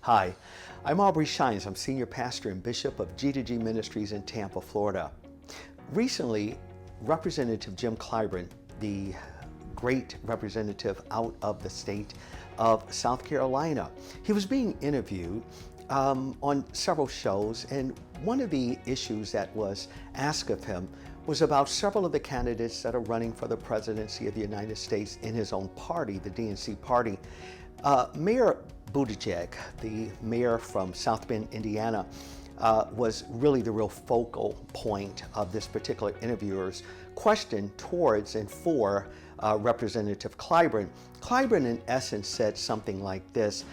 Hi, I'm Aubrey Shines. I'm Senior Pastor and Bishop of G2G Ministries in Tampa, Florida. Recently, Representative Jim Clyburn, the great representative out of the state of South Carolina, he was being interviewed on several shows, and one of the issues that was asked of him was about several of the candidates that are running for the presidency of the United States in his own party, the DNC Party. Mayor Buttigieg, the mayor from South Bend, Indiana, was really the real focal point of this particular interviewer's question towards and for Representative Clyburn. Clyburn, in essence, said something like this,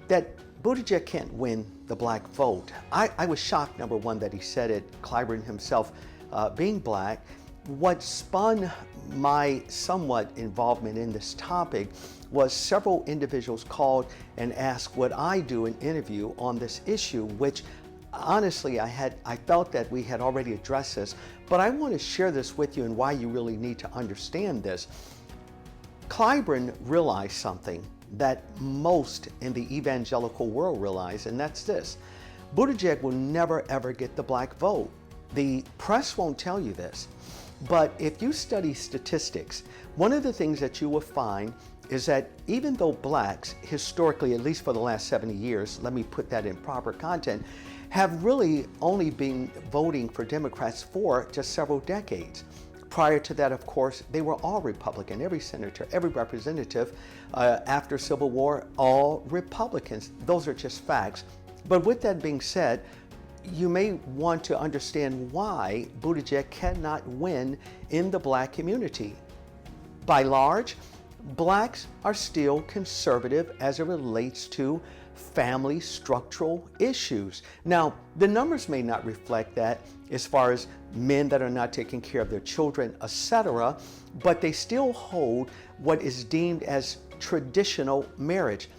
that Buttigieg can't win the black vote. I was shocked, number one, that he said it, Clyburn himself being black. What spun my somewhat involvement in this topic was several individuals called and asked would I do an interview on this issue, which honestly I felt that we had already addressed this, but I want to share this with you and why you really need to understand this. Clyburn realized something that most in the evangelical world realize, and that's this: Buttigieg will never ever get the black vote. The press won't tell you this, but if you study statistics, one of the things that you will find is that even though blacks, historically, at least for the last 70 years, let me put that in proper content, have really only been voting for Democrats for just several decades. Prior to that, of course, they were all Republican. Every senator, every representative after Civil War, all Republicans. Those are just facts. But with that being said, you may want to understand why Buttigieg cannot win in the black community. By large, blacks are still conservative as it relates to family structural issues. Now, the numbers may not reflect that as far as men that are not taking care of their children, etc., but they still hold what is deemed as traditional marriage.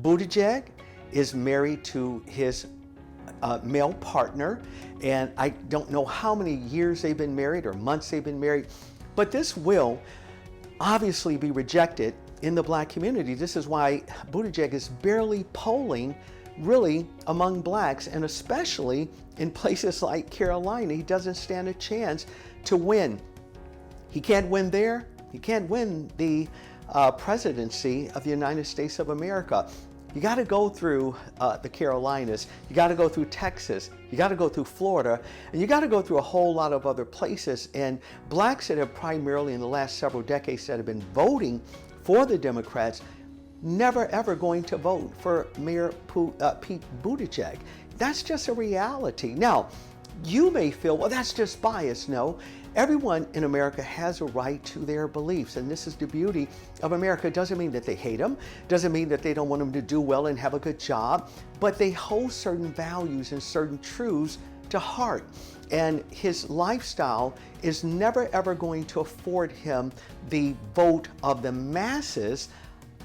Buttigieg is married to his male partner, and I don't know how many years they've been married or months they've been married, but this will obviously be rejected in the black community. This is why Buttigieg is barely polling really among blacks, and especially in places like Carolina, he doesn't stand a chance to win. He can't win there. He can't win the presidency of the United States of America. You got to go through the Carolinas, you got to go through Texas, you got to go through Florida, and you got to go through a whole lot of other places. And blacks that have primarily in the last several decades that have been voting for the Democrats, never ever going to vote for Mayor Pete Buttigieg. That's just a reality. Now, you may feel, well, that's just bias. No, everyone in America has a right to their beliefs, and this is the beauty of America. It doesn't mean that they hate them, doesn't mean that they don't want them to do well and have a good job, but they hold certain values and certain truths to heart. And his lifestyle is never ever going to afford him the vote of the masses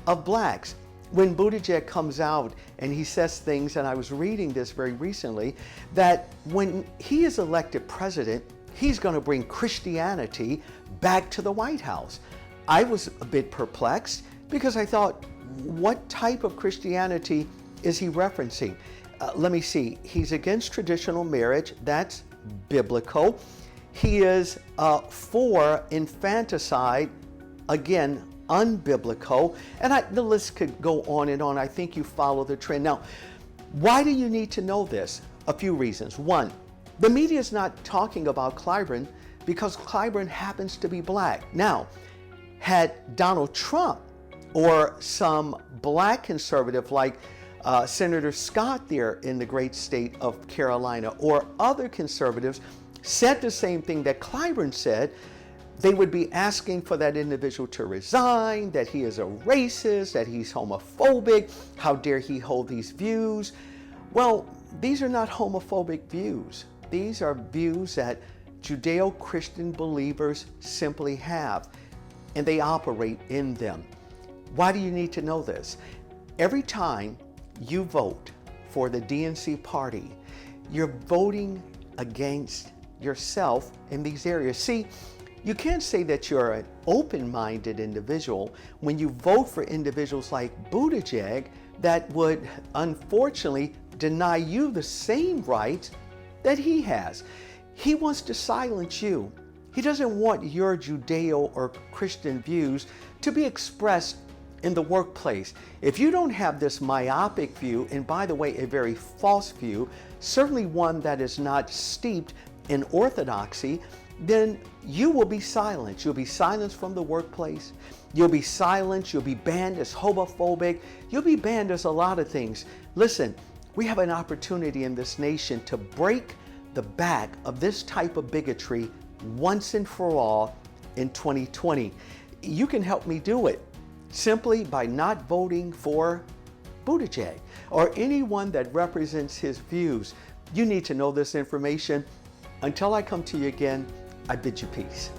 of blacks. When Buttigieg comes out and he says things, and I was reading this very recently, that when he is elected president, he's going to bring Christianity back to the White House. I was a bit perplexed because I thought, what type of Christianity is he referencing? Let me see. He's against traditional marriage. That's biblical. He is for infanticide. Again, unbiblical. And the list could go on and on. I think you follow the trend. Now, why do you need to know this? A few reasons. One, the media is not talking about Clyburn because Clyburn happens to be black. Now, had Donald Trump or some black conservative like Senator Scott there in the great state of Carolina or other conservatives said the same thing that Clyburn said, they would be asking for that individual to resign, that he is a racist, that he's homophobic, how dare he hold these views. Well, these are not homophobic views. These are views that Judeo-Christian believers simply have, and they operate in them. Why do you need to know this? Every time you vote for the DNC Party, you're voting against yourself in these areas. See, you can't say that you're an open-minded individual when you vote for individuals like Buttigieg that would unfortunately deny you the same rights that he has. He wants to silence you. He doesn't want your Judeo or Christian views to be expressed in the workplace. If you don't have this myopic view, and by the way, a very false view, certainly one that is not steeped in orthodoxy, then you will be silenced. You'll be silenced from the workplace. You'll be silenced. You'll be banned as homophobic. You'll be banned as a lot of things. Listen, we have an opportunity in this nation to break the back of this type of bigotry once and for all in 2020. You can help me do it simply by not voting for Buttigieg or anyone that represents his views. You need to know this information. Until I come to you again, I bid you peace.